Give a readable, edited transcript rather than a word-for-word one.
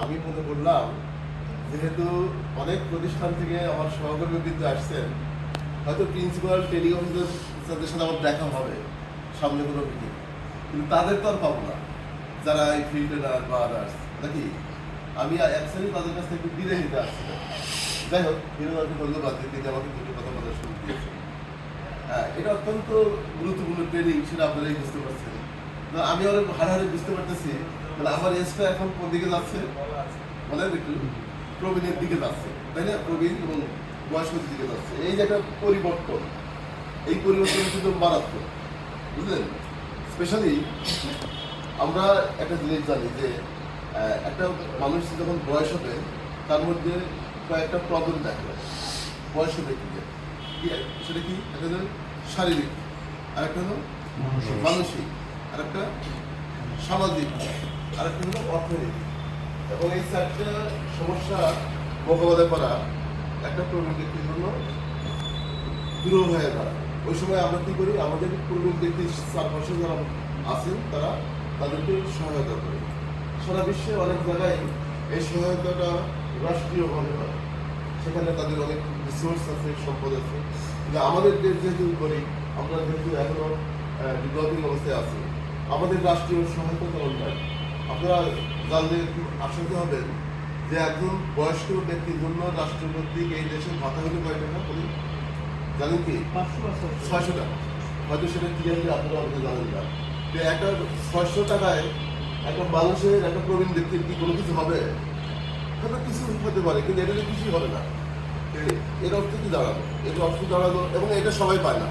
আমি মনে করলাম যেহেতু অনেক প্রতিষ্ঠান থেকে আমার সহকর্মী কিন্তু আসছেন, হয়তো প্রিন্সিপাল ট্রেনিং অফিসারদের সাথে আমার দেখা হবে সামনে কোনো মিটিং, কিন্তু তাদের তো আর পাবো না যারা এই ফিল্ডে বা আদার্স নাকি। আমি অ্যাকচুয়ালি তাদের কাছ থেকে বিদায় নিতে আসছিলাম। যাই হোক, বিনোদনকে ধন্যবাদ তিনি আমাকে দুটো কথা বলার সুযোগ দিয়েছেন। হ্যাঁ, এটা অত্যন্ত গুরুত্বপূর্ণ ট্রেনিং, সেটা আপনারাই বুঝতে পারছেন। আমি অনেক হাড়ে বুঝতে পারতেছি তাহলে আমার এজটা এখন কোন দিকে যাচ্ছে, বলেন একটু। প্রবীণের দিকে যাচ্ছে, তাই না? প্রবীণ এবং বয়স্কের দিকে যাচ্ছে। এই যে একটা পরিবর্তন, এই পরিবর্তন কিন্তু মারাত্মক, বুঝলেন? স্পেশালি আমরা একটা জিনিস জানি যে একটা মানুষ যখন বয়স হবে তার মধ্যে কয়েকটা প্রবলেম দেখা যায় বয়স্ক ব্যক্তিদের। সেটা কি? একটা হলো শারীরিক, আর একটা হলো মানসিক, আর একটা সামাজিক, আর একটা হলো অর্থনৈতিক। এবং এই চারটা সমস্যা মোকাবেলা করা একটা প্রবীণ ব্যক্তির জন্য দূর হয়ে দাঁড়ায়। ওই সময় আমরা কি করি? আমাদের প্রবীণ ব্যক্তির চারপাশে যারা আছেন তারা তাদেরকে সহায়তা করে। সারা বিশ্বে অনেক জায়গায় এই সহায়তাটা রাষ্ট্রীয়ভাবে হয়, সেখানে তাদের অনেক রিসোর্স আছে, সম্পদ আছে। কিন্তু আমাদের দেশ যেহেতু করি, আমরা যেহেতু এখনো ডেভেলপিং অবস্থায় আছি, আমাদের রাষ্ট্রীয় সহায়তা তেমন নাই। আপনারা জানলে একটু আশ্চর্য হবেন যে একজন বয়স্ক ব্যক্তির জন্য রাষ্ট্র কর্তৃক এই দেশের ভাতা হলে কয় টাকা বলি জানেন কি? 600 টাকা। হয়তো সেটা ক্লিয়ারলি আপনারা আমাদের জানেন না। যে একটা 600 টাকায় একটা মানুষের, একটা প্রবীণ ব্যক্তির কি কোনো কিছু হবে? হয়তো কিছু হতে পারে, কিন্তু এটা কিছুই হবে না। এর অর্থ কি দাঁড়ালো? এর অর্থ দাঁড়ালো, এবং এটা সবাই পায় না।